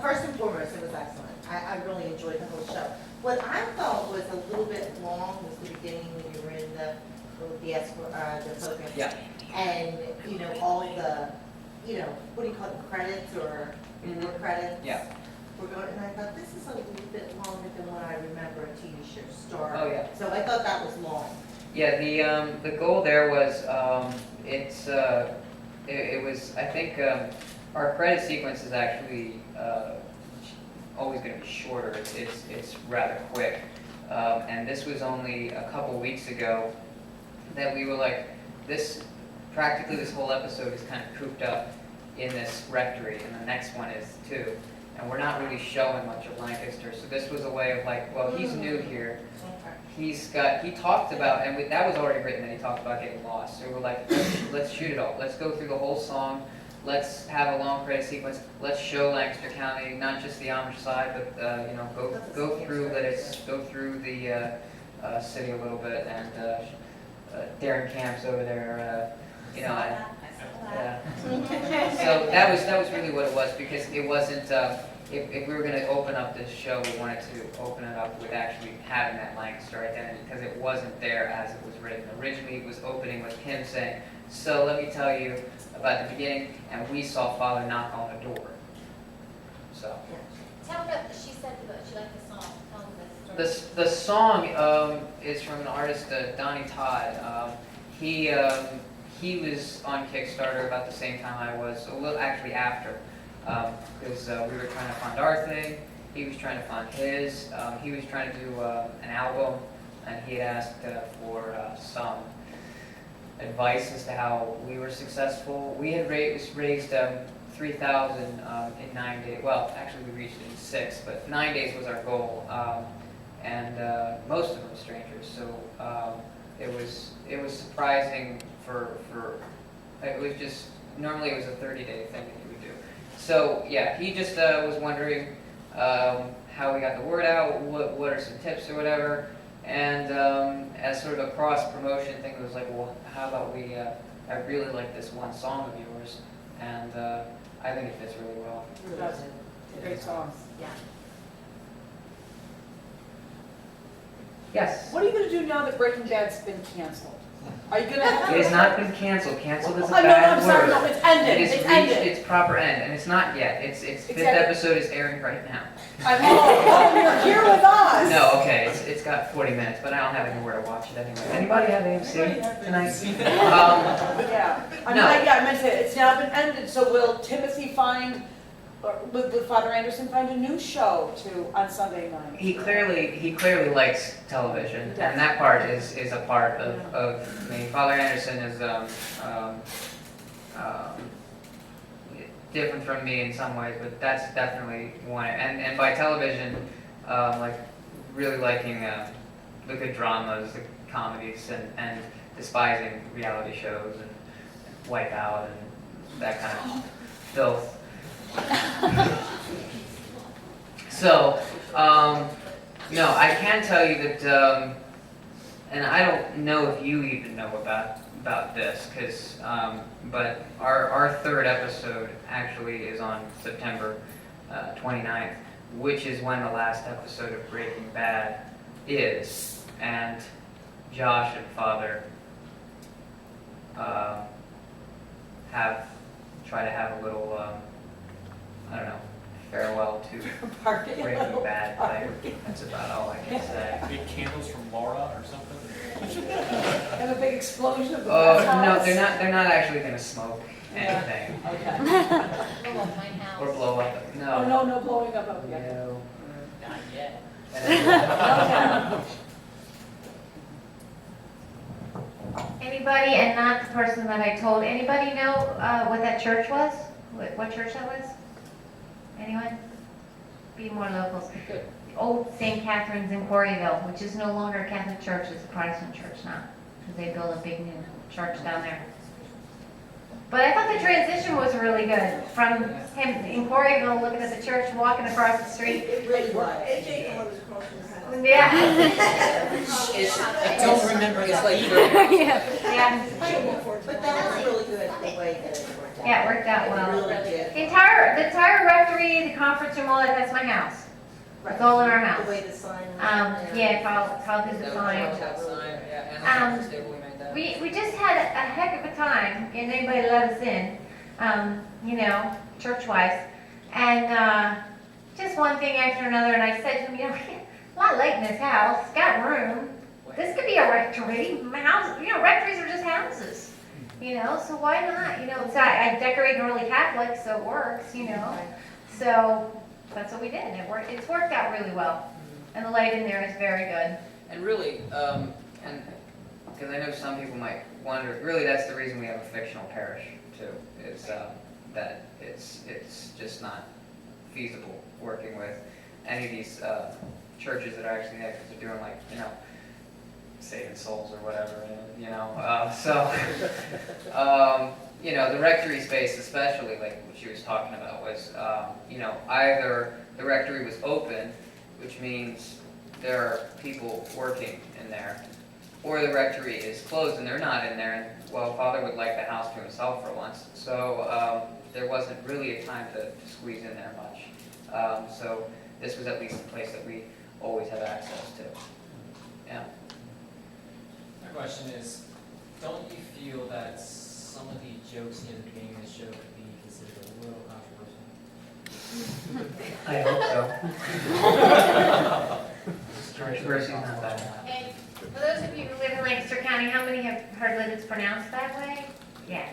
First and foremost, it was excellent. I really enjoyed the whole show. What I thought was a little bit long was the beginning when you were in the program. Yeah. And, all the, what do you call it, credits or more credits? Yeah. We're going, and I thought, this is a little bit longer than what I remember a TV show starting. Oh, yeah. So I thought that was long. Yeah, the goal there was, it was, I think, our credit sequence is actually always going to be shorter. It's rather quick. And this was only a couple weeks ago that we were like, practically this whole episode is kind of cooped up in this rectory, and the next one is too. And we're not really showing much of Lancaster, so this was a way of like, well, he's new here. He talked about, and that was already written, that he talked about getting lost. So we're like, let's shoot it all. Let's go through the whole song. Let's have a long credit sequence. Let's show Lancaster County, not just the Amish side, but go through the city a little bit, and Darren Camp's over there. Yeah. So that was really what it was, because it wasn't. If we were going to open up this show, we wanted to open it up with actually having that Lancaster identity, because it wasn't there as it was written. Originally, it was opening with him saying, "So let me tell you about the beginning," and we saw Father knock on the door. So. Tell me about, she said that she liked the song. Tell me the story. The song is from an artist, Donnie Todd. He was on Kickstarter about the same time I was, a little actually after, because we were trying to fund our thing. He was trying to fund his. He was trying to do an album, and he had asked for some advice as to how we were successful. We had raised $3,000 in 9 days. Well, actually we reached it in 6, but 9 days was our goal, and most of them were strangers. So it was surprising for it was just, normally it was a 30-day thing that he would do. So yeah, he just was wondering how we got the word out, what are some tips or whatever, and as sort of a cross promotion thing, it was like, well, how about we? I really like this one song of yours, and I think it fits really well. That's great song. Yeah. Yes. What are you going to do now that Breaking Bad's been canceled? Are you going to have It has not been canceled. Canceled is a Oh, no, bad I'm sorry, word. no, it's ended. It has It's reached ended. its proper end, and it's not yet. Its fifth Exactly. episode is airing right now. You're here with us. No, okay, it's got 40 minutes, but I don't have anywhere to watch it anyway. Anybody have AMC tonight? Yeah. No. I meant to, it's now been ended, so will Timothy find, or will Father Anderson find a new show on Sunday night? He clearly likes television, and that part is a part of me. Father Anderson is different from me in some ways, but that's definitely one. And by television, like really liking the good dramas, the comedies, and despising reality shows and Wipeout and that kind of filth. So, no, I can tell you that, and I don't know if you even know about this, but our third episode actually is on September 29th, which is when the last episode of Breaking Bad is, and Josh and Father try to have a little, I don't know, farewell to Breaking Bad. That's about all I can say. Big candles from Laura or something? And a big explosion of the Oh glass no, house? they're not actually going to smoke anything Okay. Blow up my house. or blow up. No. Oh, no blowing up of it. No. Not yet. Anybody, and not the person that I told, anybody know what that church was? What church that was? Anyone? Be more locals. Good. Old St. Catherine's in Quarryville, which is no longer a Catholic church, it's a Protestant church now, because they built a big new church down there. But I thought the transition was really good, from him in Quarryville looking at the church, walking across the street. It really was. AJ was crossing her house. Yeah. I don't remember this like Yeah. But that was really good, the way that it worked Yeah, it worked out It well. really did. The entire rectory, the conference room, all that, that's my house. It's all in our house. The way the sign was. Yeah, Carl did the sign. That sign, yeah, and the Um, conference table, we made that. We just had a heck of a time getting anybody to let us in, you know, church-wise. And just one thing after another, and I said to him, you know, a lot of light in this house, it's got room. This could be a rectory. House, you know, rectories are just houses, you know, so why not? You know, so I decorate early Catholic, so it works, you know. So that's what we did, and it's worked out really well. And the light in there is very good. And really, and because I know some people might wonder, really that's the reason we have a fictional parish too, is that it's just not feasible working with any of these churches that are actually there, because they're doing like, you know, saving souls or whatever, you know. You know, the rectory space especially, like what she was talking about, was, you know, either the rectory was open, which means there are people working in there, or the rectory is closed and they're not in there, and, well, Father would like the house to himself for once, so there wasn't really a time to squeeze in there much. So this was at least a place that we always have access to. Yeah. My question is, don't you feel that some of the jokes near the beginning of the show could be considered a little controversial? I hope so. Controversy's not bad. And for those of you who live in Lancaster County, how many have heard that it's pronounced that way? Yeah.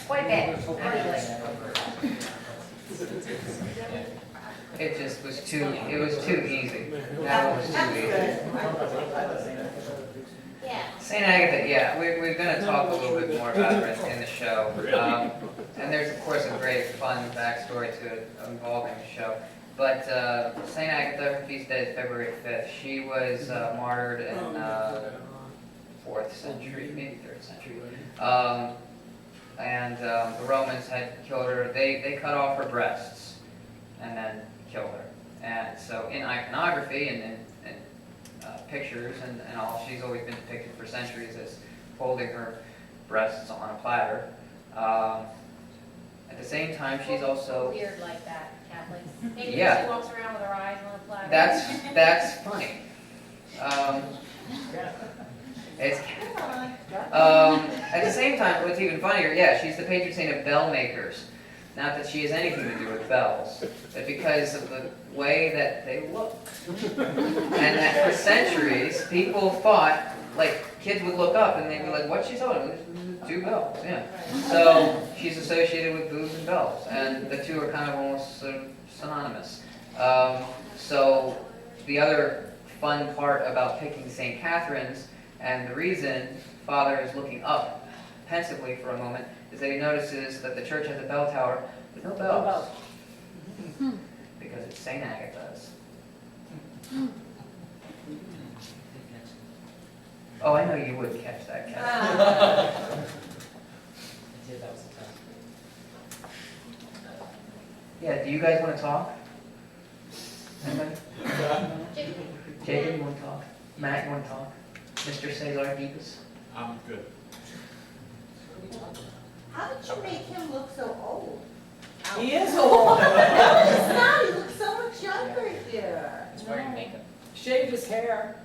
Quite a bit, actually. It just was too easy. That was too easy. Yeah. St. Agatha, yeah, we're going to talk a little bit more about her in the show. And there's, of course, a great fun backstory to it involving the show. But St. Agatha, her feast day is February 5th. She was martyred in 4th century, maybe 3rd century. And the Romans had killed her. They cut off her breasts and then killed her. And so in iconography and in pictures and all, she's always been depicted for centuries as holding her breasts on a platter. At the same time, she's also... Weird like that, Catholics. Maybe Yeah. she walks around with her eyes on a platter. That's funny. It's at the same time, what's even funnier, yeah, she's the patron saint of bell makers. Not that she has anything to do with bells, but because of the way that they look. And that for centuries, people thought, like, kids would look up and they'd be like, what's she holding? Two bells, yeah. So she's associated with boobs and bells, and the two are kind of almost sort of synonymous. So the other fun part about picking St. Catherine's, and the reason Father is looking up pensively for a moment, is that he notices that the church has a bell tower with no bells. Because it's St. Agatha's. Oh, I know you would catch that, Kevin. I did, that was a test. Yeah, do you guys want to talk? Anybody? Jacob, you want to talk? Matt, you want to talk? Mr. Cesar Deepus? I'm good. How did you make him look so old? He is old. He's not, he looks so much younger here. He's wearing makeup. Shaved his hair.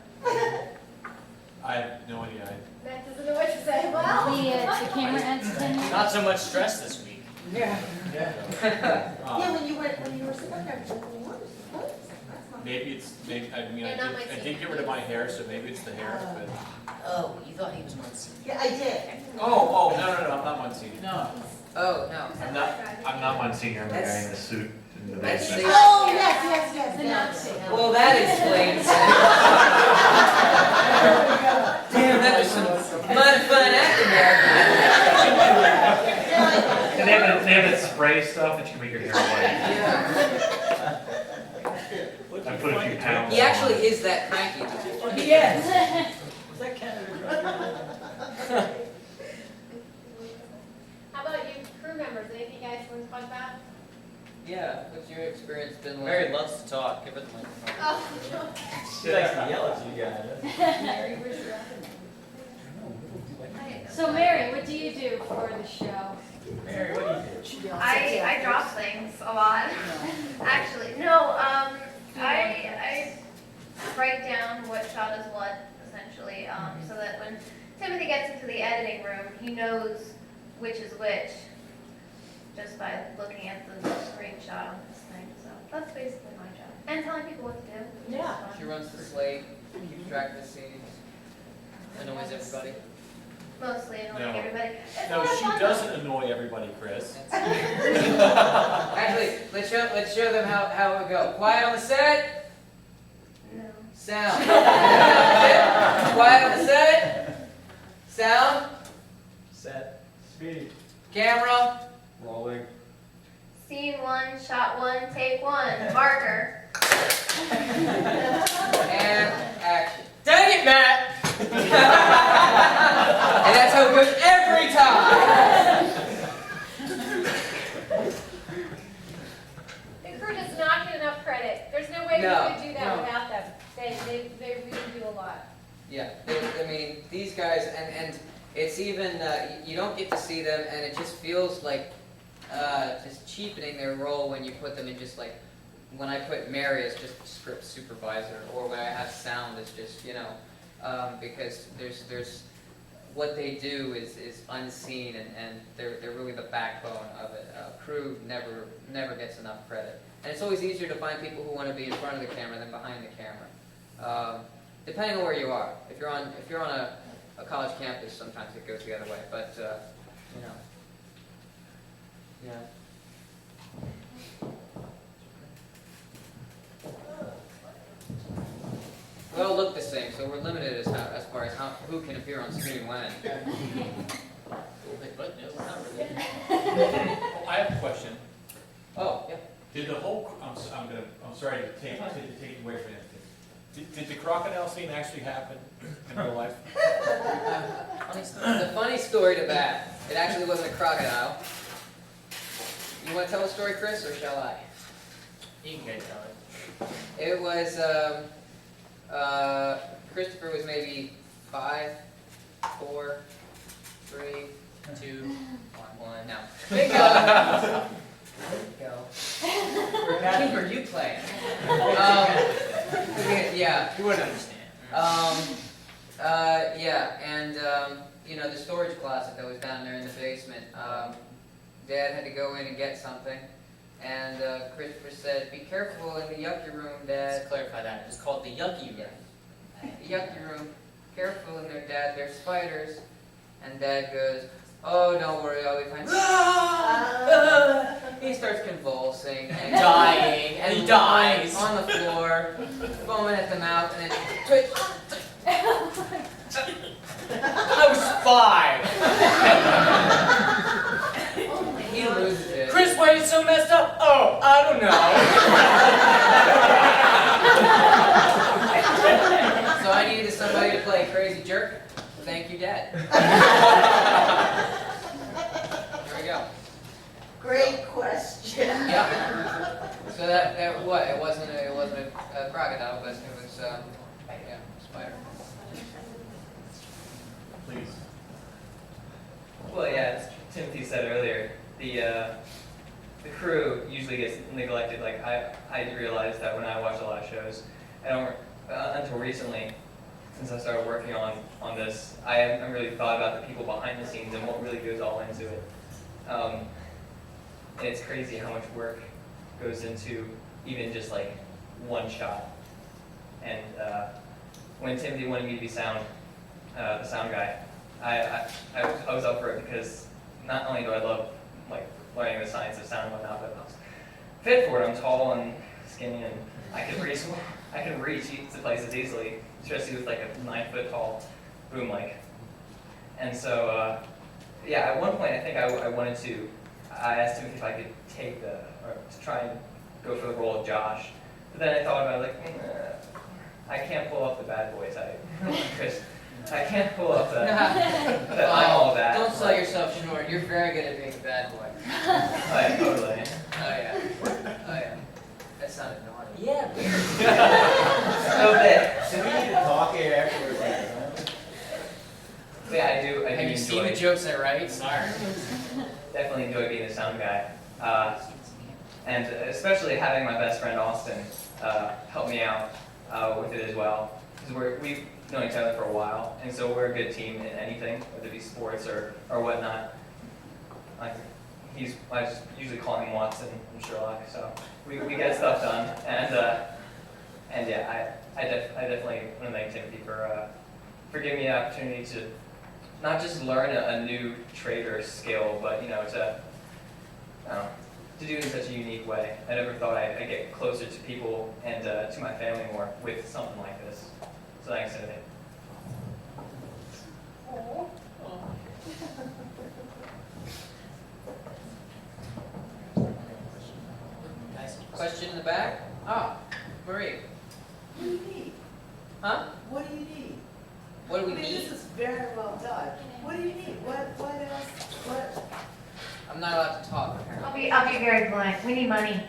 I have no idea. Matt doesn't know what to say. Well, The camera ends Not so much stress this week. Yeah. Yeah, when you were sitting there, I was like, what? That's not. Maybe I mean, Yeah, not my I did get rid of my hair, so maybe it's the hair, but. Oh, you thought he was Muncie. Yeah, I did. Oh, no, I'm not Monsignor. No. Oh, no. I'm not Monsignor, I'm wearing the suit in the That's basement. Oh, yes. Well, that explains. Damn, that was some fun acting there. And they have that spray stuff that you can make your hair white. Yeah. I put a few pounds He on. actually is that cranky. He is. Is that Canada? how about you crew members? Anything you guys want to talk about? Yeah, what's your experience been like? Mary loves to talk, give it the microphone. Oh, She likes to yell at you guys. So Mary, what do you do for the show? Mary, what do you do? I drop things a lot. Actually, no, I write down what shot is what, essentially, so that when Timothy gets into the editing room, he knows which is which, just by looking at the screenshot on this thing, so that's basically my job. And telling people what to do. which is Yeah. fun. She runs the slate, keeps track of the scenes, annoys everybody. Mostly annoying No. everybody. It's a No, lot of she fun, doesn't annoy everybody, Chris. Actually, let's show them how it would go. Quiet on the set. No. Sound. Quiet on the set. Sound. Set. Speed. Camera. Rolling. Scene 1, shot 1, take 1, marker. And action. Dang it, Matt! And that's how it goes every time. The crew does not get enough credit. There's no way No, we could do that no. without them. They really do a lot. Yeah, I mean, these guys, and it's even, you don't get to see them, and it just feels like just cheapening their role when you put them in just like, when I put Mary as just script supervisor, or when I have sound as just, because there's what they do is unseen, and they're really the backbone of it. Crew never gets enough credit. And it's always easier to find people who want to be in front of the camera than behind the camera. Depending on where you are. If you're on a college campus, sometimes it goes the other way. But yeah. We all look the same, so we're limited as far as who can appear on screen when. Oh, I have a question. Oh, yeah. Did the whole, I'm sorry to take away from anything. Did the crocodile scene actually happen in real life? The funny story to that, it actually wasn't a crocodile. You want to tell the story, Chris, or shall I? You can go tell it. It was, Christopher was maybe 5, 4, 3, 2, 1. No. Bingo! Bingo. What game are you playing? Yeah. You wouldn't understand. Yeah, and the storage closet that was down there in the basement. Dad had to go in and get something, and Christopher said, "Be careful in the yucky room, Dad." Let's clarify that. It's called the Yucky Room. The yucky room. Careful in there, Dad. There's spiders. And Dad goes, "Oh, don't worry, I'll be fine." He starts convulsing and Dying, and he dies. on the floor, foaming at the mouth, and then twitch. I was 5. He loses it. Chris, why are you so messed up? Oh, I don't know. So I needed somebody to play crazy jerk. Thank you, Dad. Here we go. Great question. Yeah. So that what? It wasn't a crocodile, but it was yeah, spider. Please. Well, yeah, as Timothy said earlier, the crew usually gets neglected. Like I realized that when I watch a lot of shows, I don't until recently, since I started working on this, I haven't really thought about the people behind the scenes and what really goes all into it. And it's crazy how much work goes into even just like one shot. And when Timothy wanted me to be the sound guy, I was up for it because not only do I love like learning the science of sound and whatnot, but I was fit for it. I'm tall and skinny, and I can reach to places easily, especially with like a 9-foot tall boom mic. And so yeah, at one point I think I asked him if I could to try and go for the role of Josh. But then I thought about it, like, I can't pull off the bad boy type. Chris, I can't pull off that. All that. Don't sell yourself short. You're very good at being a bad boy. Oh, yeah, totally. Oh yeah. Oh yeah. That sounded naughty. Yeah, weird. So bad. So we need to talk here afterwards. Yeah, I do Have you enjoy seen the jokes I write? Sorry. I definitely enjoy being the sound guy. And especially having my best friend Austin help me out with it as well. Because we've known each other for a while, and so we're a good team in anything, whether it be sports or whatnot. Like I just usually call him Watson from Sherlock, so we get stuff done. And yeah, I definitely want to thank Timothy for giving me the opportunity to not just learn a new trade or skill, but to do it in such a unique way. I never thought I'd get closer to people and to my family more with something like this. So thanks, Timothy. Nice. Question in the back? Ah, Marie. What do you need? Huh? What do you need? What do we I mean, need? this is very well done. What do you need? What else? What? I'm not allowed to talk. I'll be very blunt. We need money.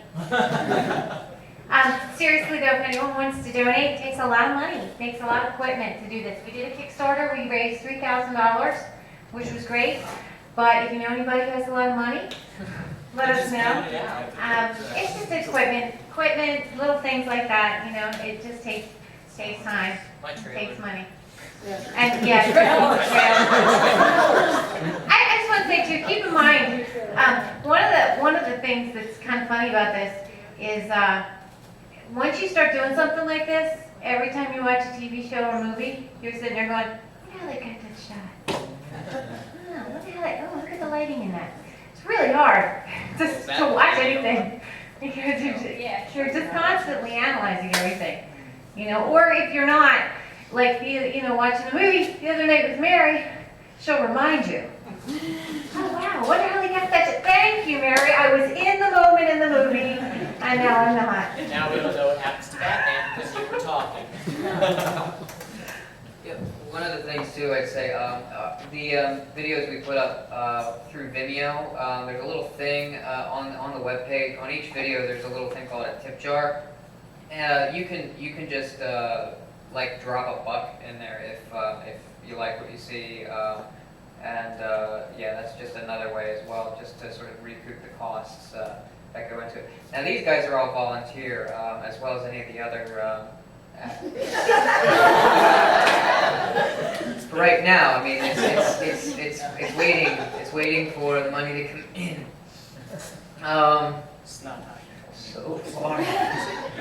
Seriously though, if anyone wants to donate, it takes a lot of money. It takes a lot of equipment to do this. We did a Kickstarter. We raised $3,000, which was great. But if you know anybody who has a lot of money, let us know. It's just equipment, little things like that. You know, it just takes time. My It trailer. takes money. And yeah, I just want to say too, keep in mind, one of the things that's kind of funny about this is once you start doing something like this, every time you watch a TV show or movie, you're sitting there going, look how they got that shot. Look at the lighting in that. It's really hard just to watch anything because you're just constantly analyzing everything, you know. Or if you're not, like watching the movie the other night with Mary, she'll remind you. Oh wow, wonder how they got that. Thank you, Mary. I was in the moment in the movie, and now I'm not. And now we don't know what happens to Batman because you were talking. Yeah, one of the things too, I'd say, the videos we put up through Vimeo, there's a little thing on the webpage. On each video, there's a little thing called a tip jar. You can just like drop a buck in there if you like what you see. Yeah, that's just another way as well, just to sort of recoup the costs that go into it. Now these guys are all volunteer, as well as any of the other. Right now, I mean, it's waiting for the money to come in. It's not how So far.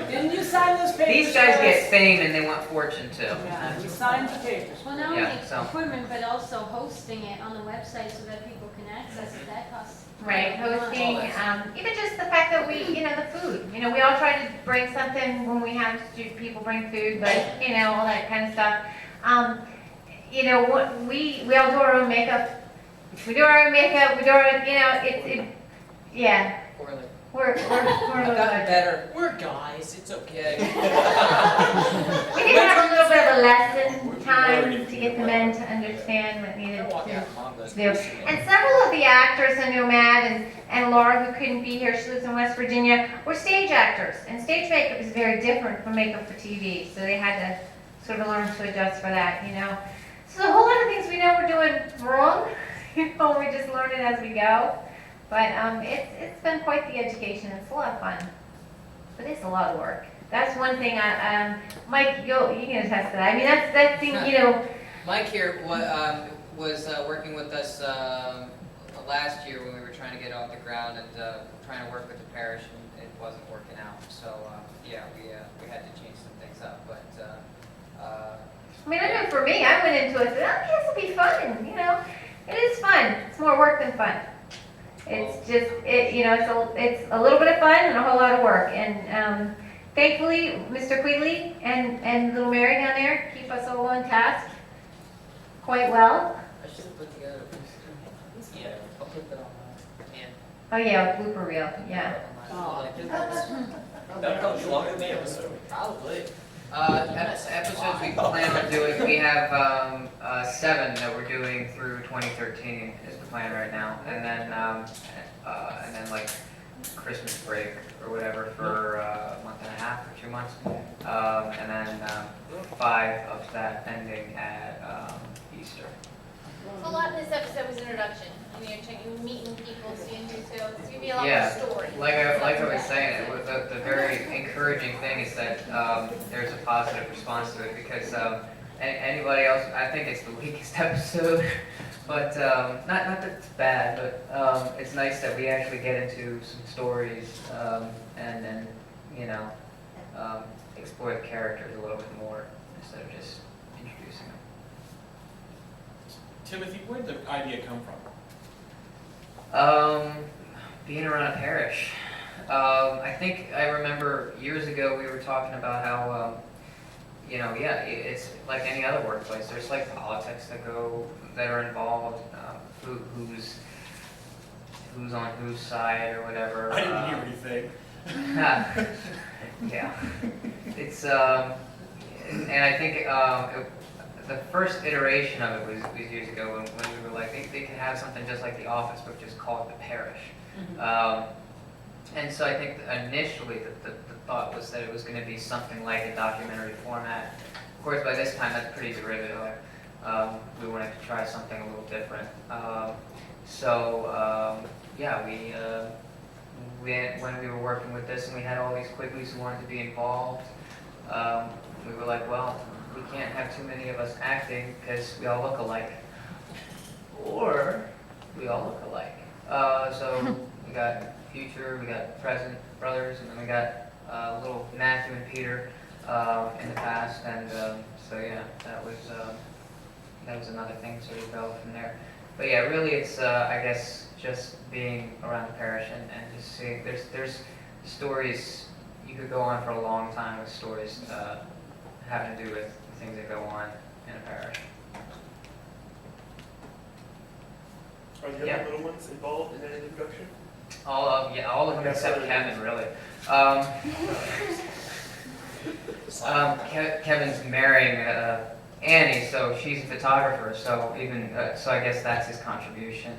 Didn't you sign those papers? These guys for us? get fame and they want fortune too. Yeah, you signed the papers. Well, not Yeah, only so- equipment, but also hosting it on the website so that people can access it. That costs. Right, hosting, even just the fact that we, the food. We all try to bring something when we have people bring food, but, all that kind of stuff. We all do our own makeup. We do our own makeup, we do our own, yeah. Poorly. We're I've gotten good. better. We're guys, it's okay. We did have a little bit of a lesson time to get the men to understand what needed to do. And several of the actors, I know Matt and Laura, who couldn't be here, she lives in West Virginia, were stage actors. And stage makeup is very different from makeup for TV, so they had to sort of learn to adjust for that, So a whole lot of things we know we're doing wrong, we're just learning as we go. But it's been quite the education. It's a lot of fun, but it's a lot of work. That's one thing. Mike, you can attest to that. I mean, that thing. Mike here was working with us last year when we were trying to get off the ground and trying to work with the parish, and it wasn't working out. So yeah, we had to change some things up. But I mean, I know for me, I went into it and said, this will be fun. It is fun. It's more work than fun. It's just, it's a little bit of fun and a whole lot of work. And thankfully, Mr. Quigley and little Mary down there keep us all on task quite well. I should have put together. Yeah, I'll put that on my Oh yeah, blooper reel, yeah. That comes longer than the episode. Probably. Episodes we plan on doing, we have 7 that we're doing through 2013 is the plan right now, and then like Christmas break or whatever for a month and a half or 2 months, and then 5 of that ending at Easter. So a lot in this episode was introduction. And you're checking, meeting people, seeing who's who. It's gonna be a lot Yeah, more story. like I was saying, the very encouraging thing is that there's a positive response to it because anybody else, I think it's the weakest episode, but not that it's bad, but it's nice that we actually get into some stories and then explore the characters a little bit more instead of just introducing them. Timothy, where'd the idea come from? Being around a parish. I think I remember years ago we were talking about how, it's like any other workplace. There's like politics that are involved, who's on whose side or whatever. I didn't hear anything. Yeah. It's, and I think the first iteration of it was years ago when we were like, they could have something just like The Office, but just call it The Parish. And so I think initially the thought was that it was going to be something like a documentary format. Of course, by this time that's pretty derivative. We wanted to try something a little different. When we were working with this and we had all these Quigleys who wanted to be involved, we were like, well, we can't have too many of us acting because we all look alike. Or we all look alike. So we got future, we got present brothers, and then we got little Matthew and Peter in the past. And that was another thing to develop from there. But yeah, really it's, I guess, just being around the parish and just seeing, there's stories, you could go on for a long time with stories having to do with things that go on in a parish. Are the other little ones involved in that introduction? All of them except Kevin, really. Kevin's marrying Annie, so she's a photographer, so I guess that's his contribution.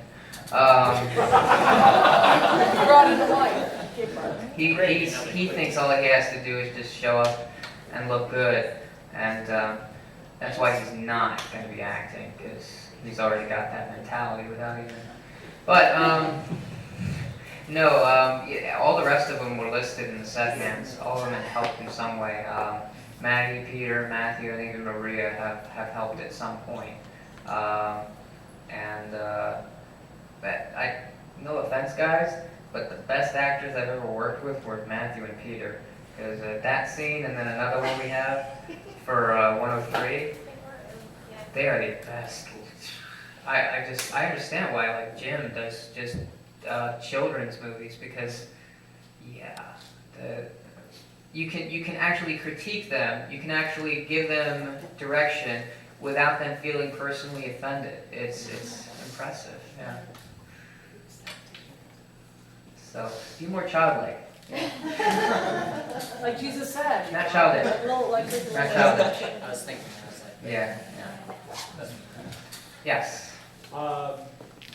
He thinks all he has to do is just show up and look good, and that's why he's not going to be acting, because he's already got that mentality without even. But all the rest of them were listed in the set hands. All of them have helped in some way. Maddie, Peter, Matthew, and even Maria have helped at some point. No offense, guys, but the best actors I've ever worked with were Matthew and Peter. Because that scene and then another one we have for 103, they are the best. I understand why like Jim does just children's movies because you can actually critique them, you can actually give them direction without them feeling personally offended. It's impressive, yeah. So be more childlike. Like Jesus said. Not childish. Not childish. I was thinking, I was like, Yeah. Yes.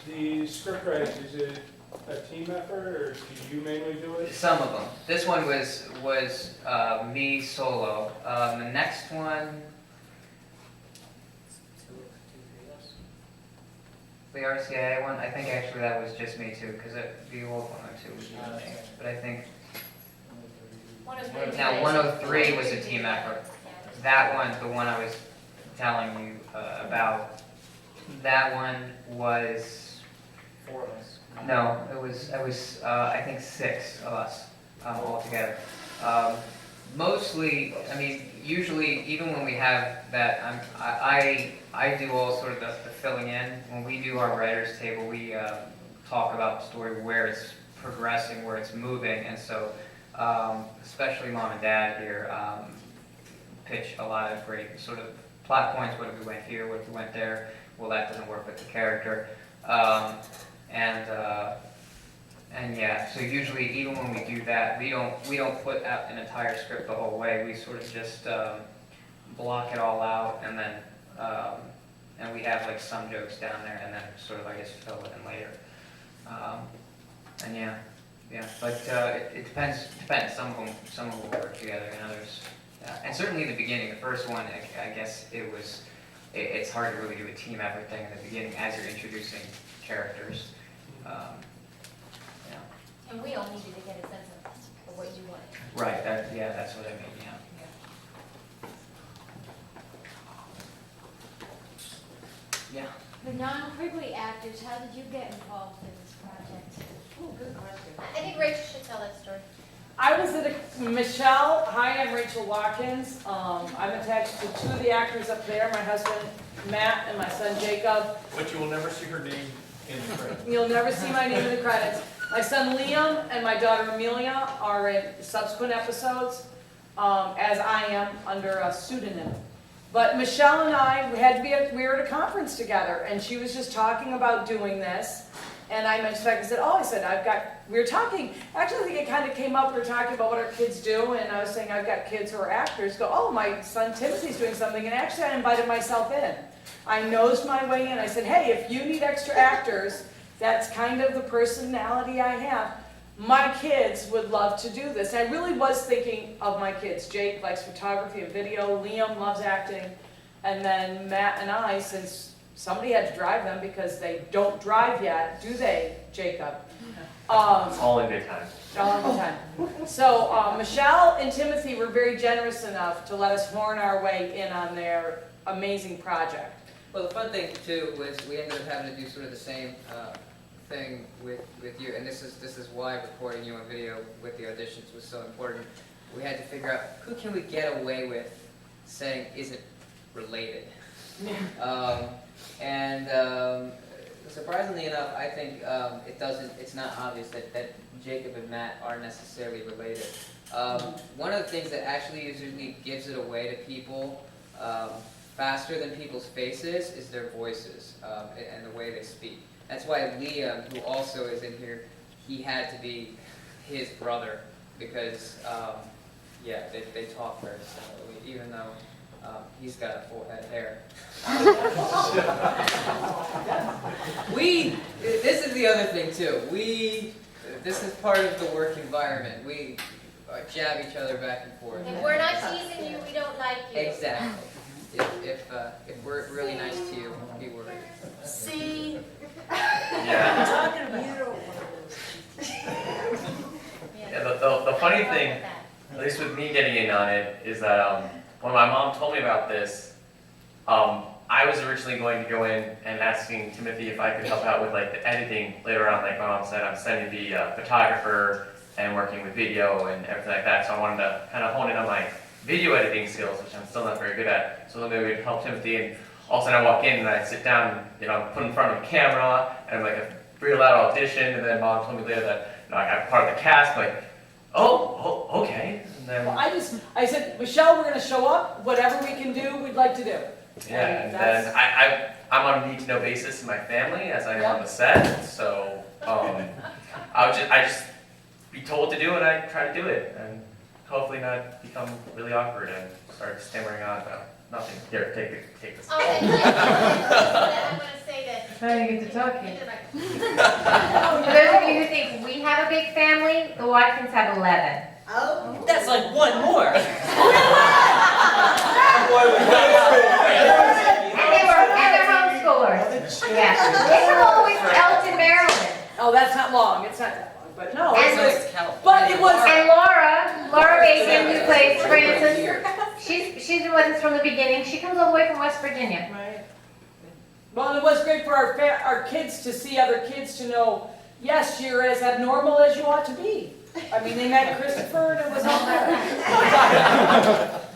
The script writing, is it a team effort, or do you mainly do it? Some of them. This one was me solo. The next one, the RCIA one, I think actually that was just me too, because the old 102 was me. But I think 103. now 103 was a team effort. That one, the one I was telling you about, that one was 4 of us. no, it was I think 6 of us all together. Mostly, I mean, usually even when we have that, I do all sort of the filling in. When we do our writers' table, we talk about the story, where it's progressing, where it's moving, and so especially Mom and Dad here pitch a lot of great sort of plot points. What if we went here? What if we went there? Well, that doesn't work with the character. And yeah, so usually even when we do that, we don't put out an entire script the whole way. We sort of just block it all out, and then and we have like some jokes down there, and then sort of I guess fill it in later. And yeah, but it depends. Some of them work together, and others. And certainly in the beginning, the first one, I guess it was it's hard to really do a team effort thing in the beginning as you're introducing characters. Yeah. And we all needed to get a sense of what you wanted. Right, that's what I mean, yeah. Yeah. The non-Quigley actors, how did you get involved in this project? Oh, good question. I think Rachel should tell that story. I was at Michelle, hi, I'm Rachel Watkins. I'm attached to two of the actors up there, my husband Matt and my son Jacob. But you will never see her name in the credits. You'll never see my name in the credits. My son Liam and my daughter Amelia are in subsequent episodes, as I am under a pseudonym. But Michelle and I, we were at a conference together, and she was just talking about doing this. And I mentioned, I said, we were talking, actually I think it kind of came up, we were talking about what our kids do, and I was saying, I've got kids who are actors, my son Timothy's doing something, and actually I invited myself in. I nosed my way in, I said, hey, if you need extra actors, that's kind of the personality I have. My kids would love to do this. And I really was thinking of my kids. Jake likes photography and video, Liam loves acting, and then Matt and I, since somebody had to drive them because they don't drive yet, do they, Jacob? All in good time. All the time. So Michelle and Timothy were very generous enough to let us horn our way in on their amazing project. Well, the fun thing too was we ended up having to do sort of the same thing with you, and this is why recording you on video with the auditions was so important. We had to figure out who can we get away with saying isn't related. Surprisingly enough, I think it's not obvious that Jacob and Matt are necessarily related. One of the things that actually usually gives it away to people faster than people's faces is their voices and the way they speak. That's why Liam, who also is in here, he had to be his brother because, they talk very similarly, even though he's got a full head of hair. This is the other thing too. This is part of the work environment. We jab each other back and forth. If we're not teasing you, we don't like you. Exactly. If we're really nice to you, be worried. See? Yeah. Talking about you don't want Yeah, the funny thing, at least with me getting in on it, is that when my mom told me about this, I was originally going to go in and asking Timothy if I could help out with like the editing later on. Like my mom said, I'm studying to be a photographer and working with video and everything like that. So I wanted to kind of hone in on my video editing skills, which I'm still not very good at. So then maybe we'd help Timothy. And all of a sudden I walk in and I sit down, put in front of a camera and I'm like a real loud audition. And then mom told me later that I'm part of the cast. I'm like, oh, okay. And then Well, I said, Michelle, we're going to show up. Whatever we can do, we'd like to do. yeah, and then I'm on a need-to-know basis in my family as I am on the set. So I just be told to do it, I try to do it, and hopefully not become really awkward and start stammering on about nothing. Here, take this. Oh, and I want to say that. How do you get to talk here? For those of you who think we have a big family, the Watkins have 11. Oh. That's like one more. And they're homeschoolers. Yeah. They come all the way from Elton, Maryland. Oh, that's not long. It's not that long, but no. And- But it was. And Laura Bacon, who plays Frances, she's been with us from the beginning. She comes all the way from West Virginia. Right. Well, it was great for our kids to see other kids to know, yes, you're as abnormal as you ought to be. I mean, they met Christopher and it was all that.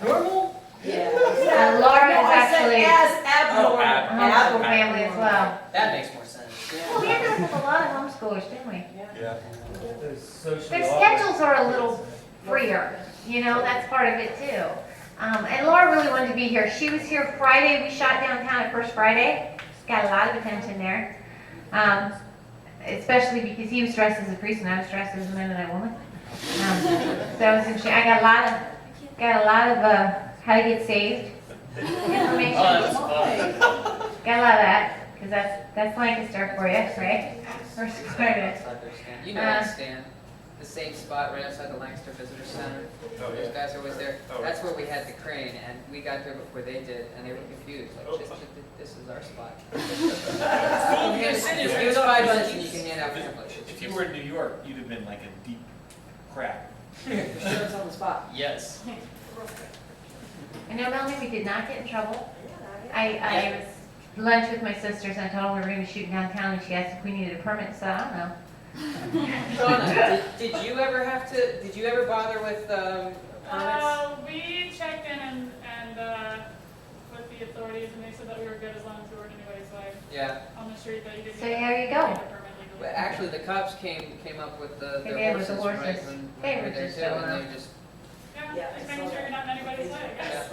Normal? Yeah. And Laura No, is I said actually as abnormal. a homeschool family as well. That makes more sense. Well, we ended up with a lot of homeschoolers, didn't we? Yeah. Their schedules are a little freer, that's part of it too. And Laura really wanted to be here. She was here Friday. We shot downtown at First Friday. Got a lot of attention there. Especially because he was dressed as a priest and I was dressed as a man and a woman. So it was interesting. I got a lot of how to get saved information. Got a lot of that because that's Lancaster for you, right? First Friday. You know that, Stan. the same spot right outside the Lancaster Visitor Center. Oh, Those guys are always there. Oh, That's where we had the crane, and we got there before they did, and they were confused, like, this is our spot. Give us $5 and you can hand out pamphlets. If you were in New York, you'd have been like a deep crack. Sure, it's on the spot. Yes. And no, Melanie, we did not get in trouble. I was lunch with my sisters and I told her we were gonna be shooting downtown and she asked if we needed a permit, so I don't know. Shauna, did you ever bother with, permits? We checked in and with the authorities, and they said that we were good as long as we weren't in anybody's way Yeah. on the street, that you didn't. So need there you to go. get a permit legally. But actually, the cops came up with They their did with horses, the right? horses. when They we were were there just too, showing and up. they just, Yeah, just making sure you're not in anybody's way, I guess.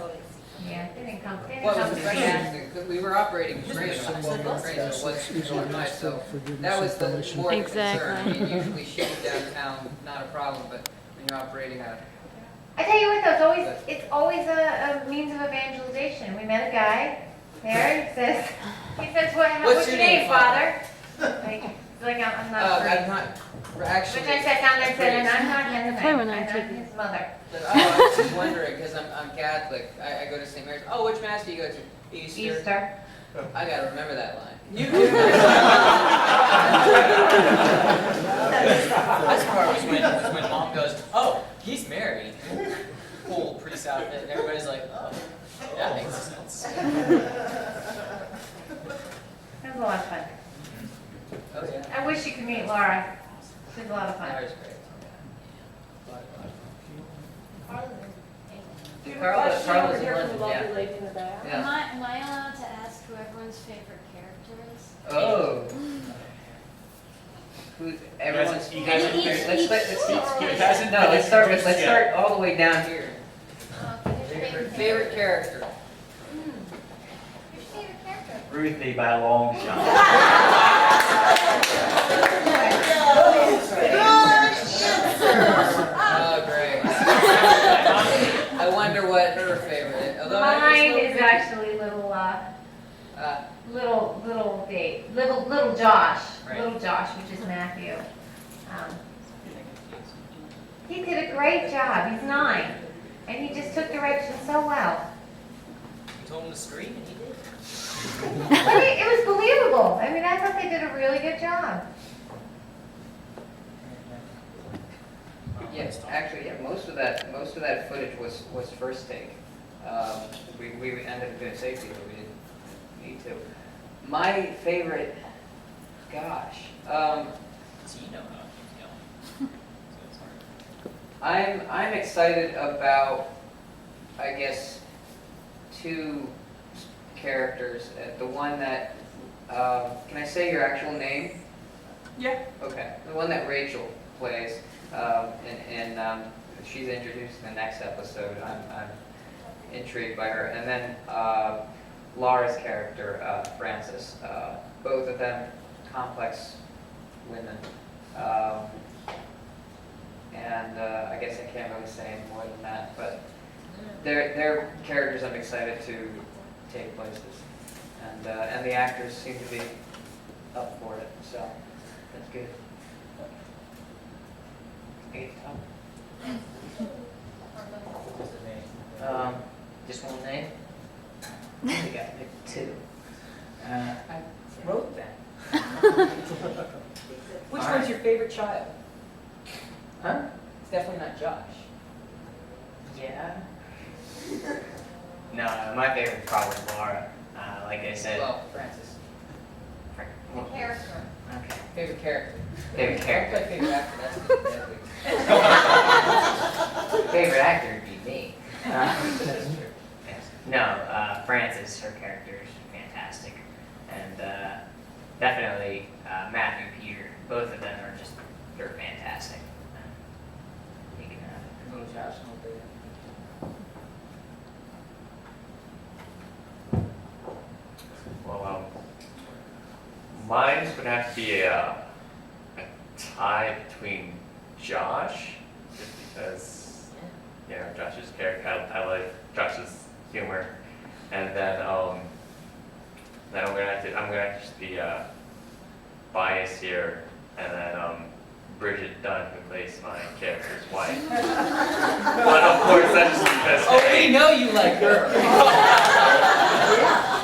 Yeah, they didn't come, they didn't well, it come was to a bring us. thing, because we were operating great, so it wasn't nice, so that was the more of a concern. I mean, usually shooting downtown, not a problem, but when you're operating a, I tell you what though, it's always a means of evangelization. We met a guy there, he says, what's your name, Father? Like I'm not I'm free. not, actually. Which I sat down there and said, and I'm not his Why name, we're I'm not not his mother. I was just wondering, because I'm Catholic, I go to St. Mary's. Oh, which mass do you go to? Easter. Easter. I gotta remember that line. You do. Best part was when mom goes, oh, he's married. Cool priest outfit, and everybody's like, oh, that makes sense. That was a lot of fun. Oh, yeah. I wish you could meet Laura. She was a lot of fun. That was great. Do you Carla- have a question Carla's over a here from the legend, lovely lady in the back? Yeah. Am I allowed to ask who everyone's favorite character is? Oh. Everyone's. You guys have Let's Yeah. start all the way down here. Favorite Favorite character. Who's your favorite character? Ruthie by a long shot. Oh, great. I wonder what her favorite. Although Mine I is actually little Josh, Right. little Josh, which is Matthew. He did a great job. He's 9, and he just took direction so well. You told him to scream, and he did. But it was believable. I mean, I thought they did a really good job. Yes, actually, yeah, most of that footage was first take. We ended up doing safety, but we didn't need to. My favorite, gosh, So you know how it's going. So it's hard. I'm excited about, I guess, 2 characters. The one that, can I say your actual name? Yeah. Okay, the one that Rachel plays, and she's introduced in the next episode. I'm intrigued by her. And then Laura's character, Frances. Both of them complex women. And I guess I can't really say any more than that, but they're characters I'm excited to take places. And the actors seem to be up for it, so that's good. I get to talk. What's the name? Just one name? We got to pick 2. I wrote that. Which one's your favorite child? Huh? It's definitely not Josh. Yeah. No, my favorite is probably Laura. Like I said, Well, Francis. The character. Okay. Favorite character. favorite Don't character. play favorite actor, that's good. Favorite actor would be me. No, Frances, her character is fantastic. And definitely Matthew, Peter, both of them are just, they're fantastic. You can, Little Josh, and little well, mine's gonna have to be a tie between Josh, just because, you know, Josh's character, I like Josh's humor, and then I'm gonna have to just be biased here, and then Bridget Dunn, who plays my character's wife. But of course, that's just because. Oh, we know you like her.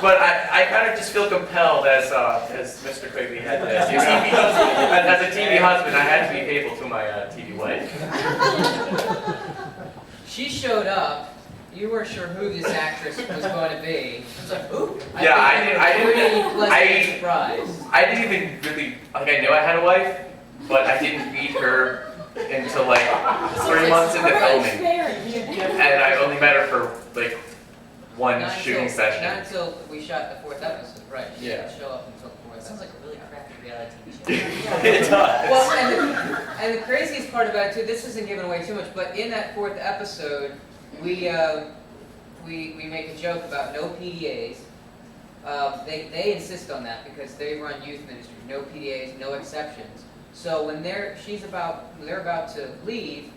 But I kind of just feel compelled as Mr. Quigley had as a TV husband. As a TV husband, I had to be faithful to my TV wife. She showed up. You weren't sure who this actress was going to be. I was like, who? Yeah, I didn't. Pleasant surprise. I didn't even really like. I knew I had a wife, but I didn't meet her until like 3 months into filming, and I only met her for like one shooting session. Not until we shot the 4th episode, right? She Yeah. didn't show up until the 4th Sounds episode. like a really crappy reality TV show. It does. Well, and the craziest part about it too, this isn't giving away too much, but in that 4th episode, we make a joke about no PDAs. They insist on that because they run youth ministry. No PDAs, no exceptions. So when they're about to leave,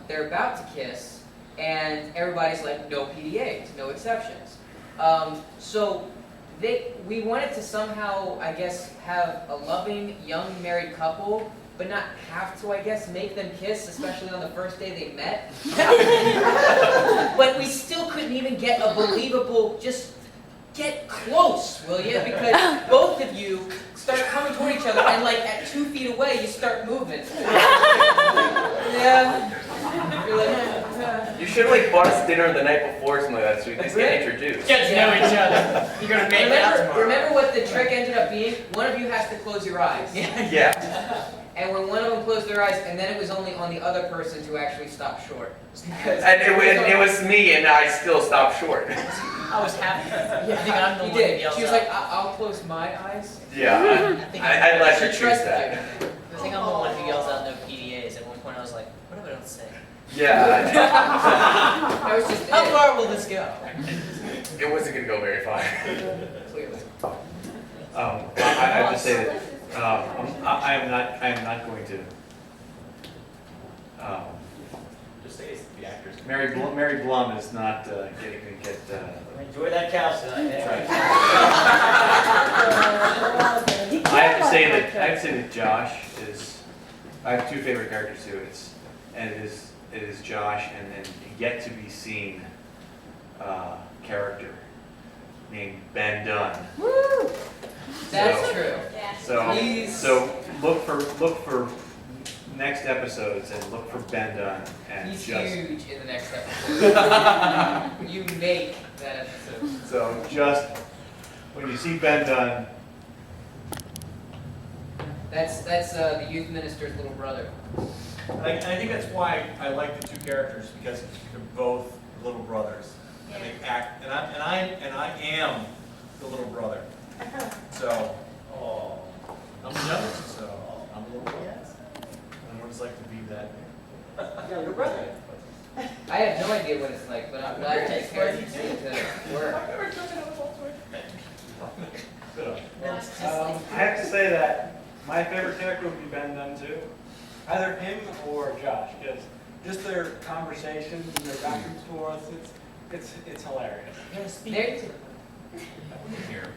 they're about to kiss, and everybody's like, no PDAs, no exceptions. So we wanted to somehow, I guess, have a loving young married couple, but not have to, I guess, make them kiss, especially on the first day they met. But we still couldn't even get a believable, just get close, will you? Because both of you start coming toward each other, and like at 2 feet away, you start moving. Yeah. You're like, You should like bought us dinner the night before, something like that, so we just get introduced. Get to know each other. You're gonna make it out tomorrow. remember what the trick ended up being? One of you has to close your eyes. Yeah. And when one of them closed their eyes, and then it was only on the other person to actually stop short. And it was me, and I still stopped short. I was happy. I think I'm the You one who did. yells She was out. like, I'll close my eyes. Yeah, I'd let her She choose trusted that. I think I'm the one who yells out no PDAs. At one point I was like, what if I don't say? Yeah. That was just How it. far will this go? It wasn't gonna go very far. Clearly. I have to say that, I am not going to, Just say it's the actors. Mary Blum is not, gonna get, Enjoy that couch tonight. I have to say that Josh is, I have 2 favorite characters too, it is Josh and then yet to be seen, character named Ben Dunn. Woo! That's So- true. Yeah. So look for next episodes and look for Ben Dunn and He's just huge in the next episode. You make that episode. so just when you see Ben Dunn, That's the youth minister's little brother. I think that's why I like the 2 characters because they're both little brothers and they act and I am the little brother. So I'm the youngest, so I'm the little brother. And what it's like to be that younger brother. I have no idea what it's like, but I'm glad that character seemed to work. I have to say that my favorite character would be Ben Dunn too. Either him or Josh, because just their conversations and their back and forth, it's hilarious.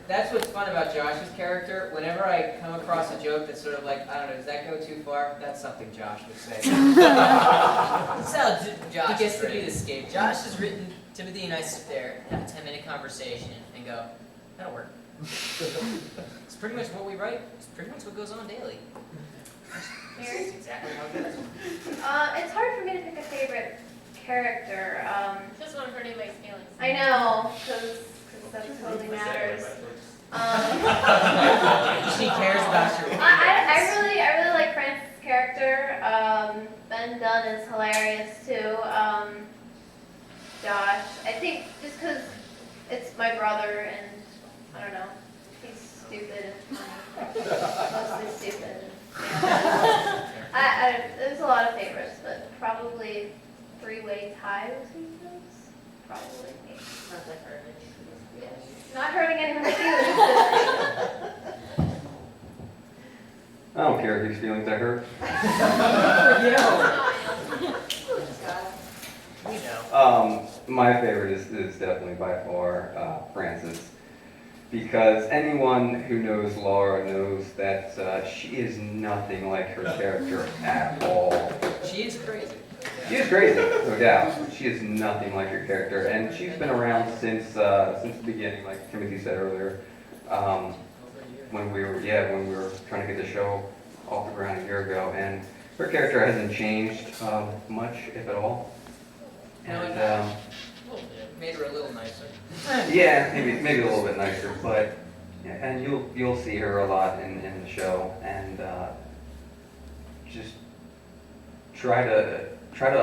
That's what's fun about Josh's character. Whenever I come across a joke that's sort of like, I don't know, does that go too far? That's something Josh would say. That's how Josh He gets is to be written. the scapegoat. Josh has written, Timothy and I sit there, have a 10-minute conversation, and go, that'll work. It's pretty much what we write. It's pretty much what goes on daily. That's exactly how it goes. It's hard for me to pick a favorite character. Just want to hurt anybody's feelings. I know, because that totally matters. She cares about your I really like Francis' character. Ben Dunn is hilarious too. Josh, I think just because it's my brother and I don't know, he's stupid and funny. Mostly stupid. There's a lot of favorites, but probably 3-way tie between those. Probably me. Not that garbage. Yes. Not hurting anyone's feelings. I don't care whose feelings I hurt. We know. My favorite is definitely by far Francis. because anyone who knows Laura knows that she is nothing like her character at all. She is crazy. She is crazy, no doubt. She is nothing like her character, and she's been around since the beginning, like Timothy said earlier. When we were trying to get the show off the ground a year ago, and her character hasn't changed much, if at all. And Made her a little nicer. yeah, maybe a little bit nicer, but yeah, and you'll see her a lot in the show, and just try to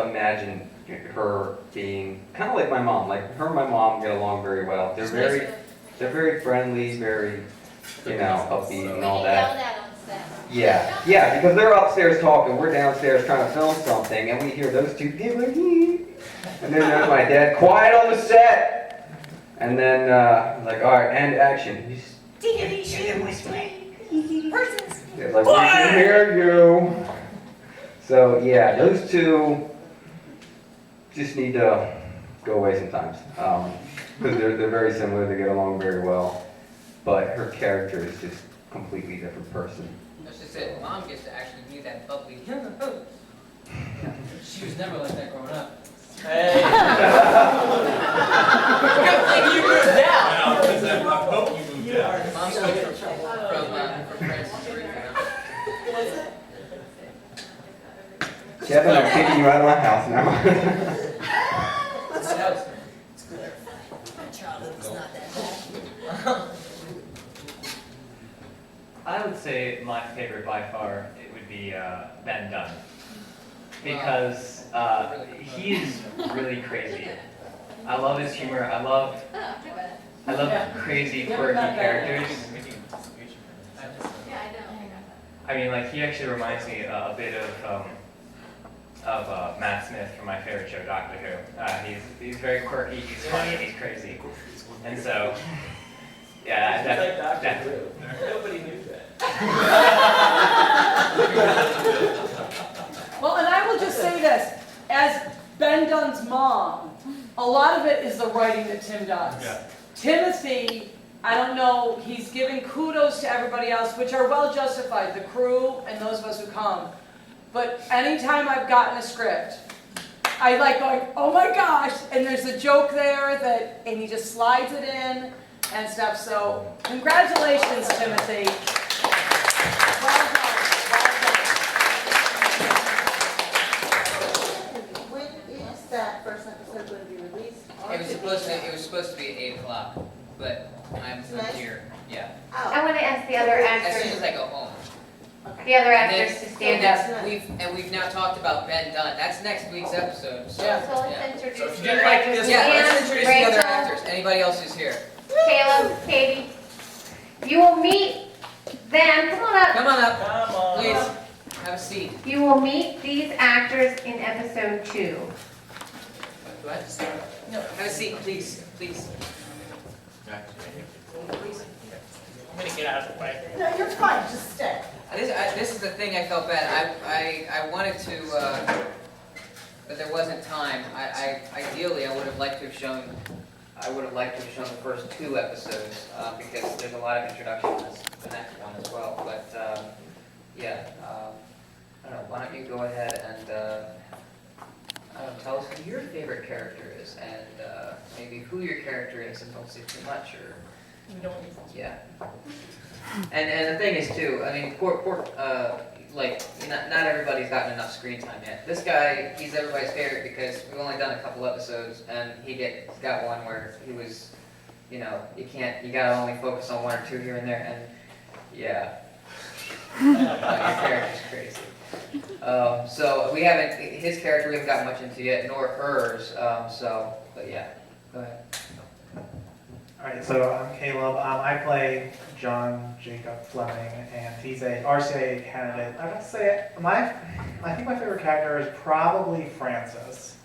imagine her being kind of like my mom. Like her and my mom get along very well. They're very friendly, very upbeat and all that. Yeah, because they're upstairs talking, we're downstairs trying to film something, and we hear those two giggling. And then there's my dad, quiet on the set. And then like, all right, and action. He's whispering. It's like, we can hear you. So yeah, those two just need to go away sometimes, because they're very similar. They get along very well, but her character is just a completely different person. That's just it. Mom gets to actually be that bubbly. She was never like that growing up. Hey. Good thing you moved out. I hope you moved out. Mom's switched from France to Rico. Kevin, I'm kicking you out of my house now. My childhood was not that bad. I would say my favorite by far, it would be Ben Dunn. Because he is really crazy. I love his humor. I love crazy, quirky characters. I mean, like, he actually reminds me a bit of Matt Smith from my favorite show, Doctor Who. He's very quirky, he's funny, and he's crazy. And so, yeah, definitely. Nobody knew that. Well, and I will just say this, as Ben Dunn's mom, a lot of it is the writing that Tim does. Yeah. Timothy, I don't know, he's giving kudos to everybody else, which are well justified, the crew and those of us who come. But anytime I've gotten a script, I like going, oh my gosh, and there's a joke there and he just slides it in and stuff. So congratulations, Timothy. Well done. When is that first episode going to be released? It was supposed to be at 8 o'clock, but I'm here. Yeah. I want to ask the other As soon actors, as I go home. the other And actors to stand then up. we've now talked about Ben Dunn. That's next week's episode. So, Yeah. So let's introduce the Yeah, other actors. let's Dan, introduce the other Rachel, actors. Anybody else who's here? Caleb, Katie. You will meet them. Come on up. Come on up, please. Have a seat. You will meet these actors in episode 2. Do I have to start? No. Have a seat, please. Please. I'm gonna get out of the way. No, you're fine, just stay. This is the thing I felt bad. I wanted to, but there wasn't time. Ideally, I would have liked to have shown the first 2 episodes because there's a lot of introduction to the next one as well. But yeah, I don't know. Why don't you go ahead and tell us who your favorite character is and maybe who your character is, and don't say too much or. Yeah. And the thing is too, I mean, not everybody's gotten enough screen time yet. This guy, he's everybody's favorite because we've only done a couple episodes, and he's got one where he was, you gotta only focus on 1 or 2 here and there, and yeah, your character's crazy. So his character we haven't gotten much into yet, nor hers. But yeah, go ahead. Alright, so I'm Caleb. I play John Jacob Fleming, and he's a RCA candidate. I would say I think my favorite character is probably Frances.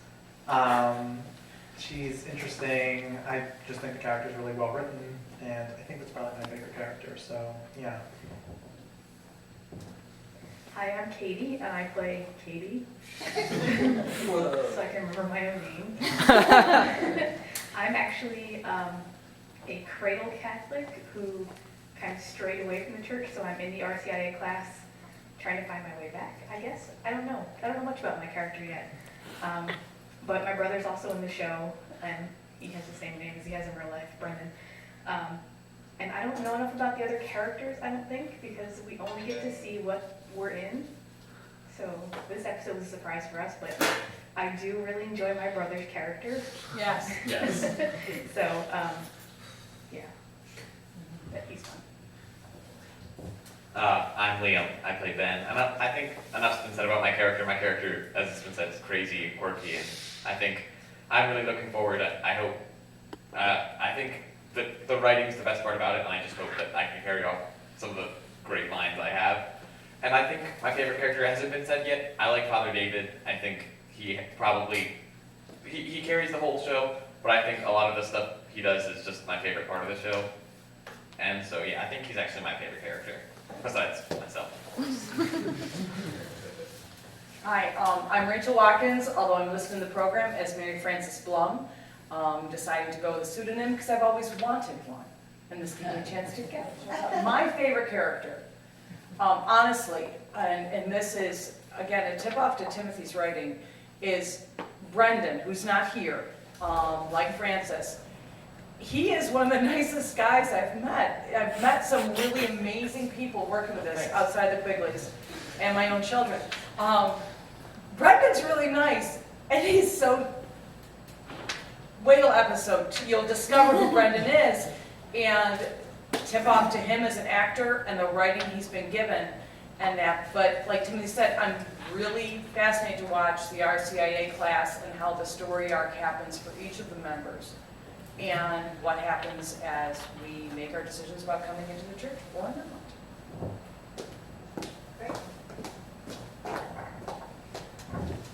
She's interesting. I just think the character is really well written, and I think that's probably my favorite character. So yeah. Hi, I'm Katie, and I play Katie. So I can remember my own name. I'm actually a cradle Catholic who kind of strayed away from the church, so I'm in the RCIA class trying to find my way back, I guess. I don't know much about my character yet. But my brother's also in the show, and he has the same name as he has in real life, Brendan. And I don't know enough about the other characters, I don't think, because we only get to see what we're in. So this episode was a surprise for us, but I do really enjoy my brother's character. Yes. Yes. So, yeah, but he's fun. I'm Liam. I play Ben. And I think enough's been said about my character. My character, as it's been said, is crazy and quirky, and I think I'm really looking forward. I think that the writing's the best part about it, and I just hope that I can carry off some of the great lines I have. And I think my favorite character hasn't been said yet. I like Father David. I think he carries the whole show, but I think a lot of the stuff he does is just my favorite part of the show. And so yeah, I think he's actually my favorite character, besides myself. Hi, I'm Rachel Watkins, although I'm listed in the program as Mary Frances Blum. Deciding to go with a pseudonym because I've always wanted one, and this gives me a chance to get it. My favorite character, honestly, and this is, again, a tip-off to Timothy's writing, is Brendan, who's not here, like Francis. He is one of the nicest guys I've met. I've met some really amazing people working with us outside the big leagues, and my own children. Brendan's really nice, and he's so... Whale episode, you'll discover who Brendan is, and tip off to him as an actor and the writing he's been given, and that. But like Timothy said, I'm really fascinated to watch the RCIA class and how the story arc happens for each of the members, and what happens as we make our decisions about coming into the church or not.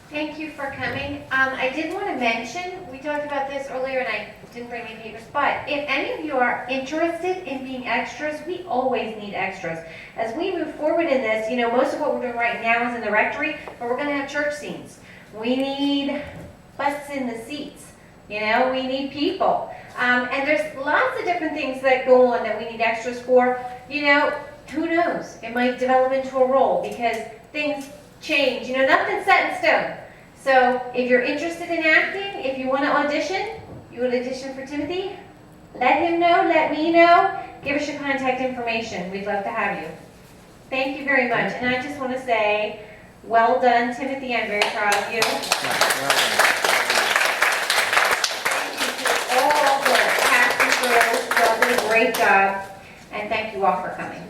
Thank you for coming. I did want to mention, we talked about this earlier and I didn't bring any papers, but if any of you are interested in being extras, we always need extras. As we move forward in this, you know, most of what we're doing right now is in the rectory, but we're going to have church scenes. We need butts in the seats. You know, we need people. And there's lots of different things that go on that we need extras for. You know, who knows? It might develop into a role because things change. You know, nothing's set in stone. So if you're interested in acting, if you want to audition, you would audition for Timothy, let him know, let me know, give us your contact information. We'd love to have you. Thank you very much. And I just want to say, well done, Timothy. I'm very proud of you. Thank you to all the cast and crew who all did a great job. And thank you all for coming.